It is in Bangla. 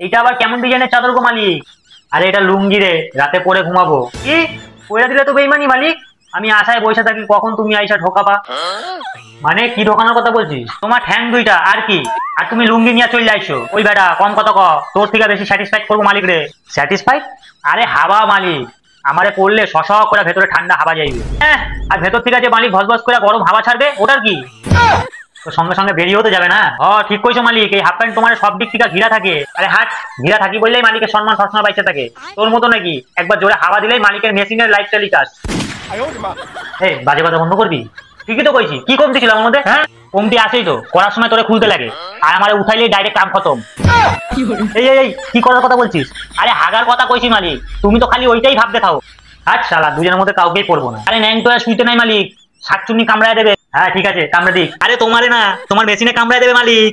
এইটা আবার কেমন ডিজাইনের চাদর গো মালিক? আরে এটা লুঙ্গি রে, রাতে পরে ঘুমাবো। কি পয়লা দিলে তো বেইমানি মালিক। আমি আশায় বসে থাকি কখন তুমি আইসা ঢোকাবা। মানে কি ঢোকানোর কথা বলছিস? তোমার ঠ্যাং দুইটা আর কি? আর তুমি লুঙ্গি নিয়ে চলে যাইছো। ওই বেটা কম কত ক, তোর থেকে বেশি স্যাটিসফাইড করবো মালিক রে। স্যাটিসফাইড? আরে হাওয়া মালিক, আমারে পড়লে শশ করে ভেতরে ঠান্ডা হাওয়া যাইবে। হ্যাঁ, আর ভেতর থেকে যে মালিক ভসভস করে গরম হাওয়া ছাড়বে ওটার কি? তো সঙ্গে সঙ্গে বেরিয়েও তো যাবে না। ঠিক কইছো মালিক, এই হাফ প্যান্ট তোমার সব দিক থেকে ঘিরা থাকে। আরে হাট, ঘিরা থাকি বললেই মালিকের সম্মান সবসময় বাইচে থাকে। তোর মতো নাকি একবার জোরে হাওয়া দিলেই মালিকের মেশিনের লাইট টেলিকাস্ট। এই বাজে কথা বন্ধ করবি? ঠিকই তো কইছি, কি কমতি ছিল আমার মধ্যে? হ্যাঁ, কমতি আছেই তো, করার সময় তোরে খুলতে লাগে আর আমারে উঠাইলেই ডাইরেক্ট কাম খতম। এই এই এই কি করার কথা বলছিস? আরে হাগার কথা কইছি মালিক, তুমি তো খালি ওইটাই ভাবতে থাও। আচ্ছা শালা, দুজনের মধ্যে কাউকেই পড়বো না। আরে ন্যাং তো আর শুইতে নাই মালিক, শাকচুন্নি কামড়ায় দেবে। হ্যাঁ ঠিক আছে, কামড়া দিক। আরে তোমারে না, তোমার মেশিনে কামড়ায় দেবে মালিক।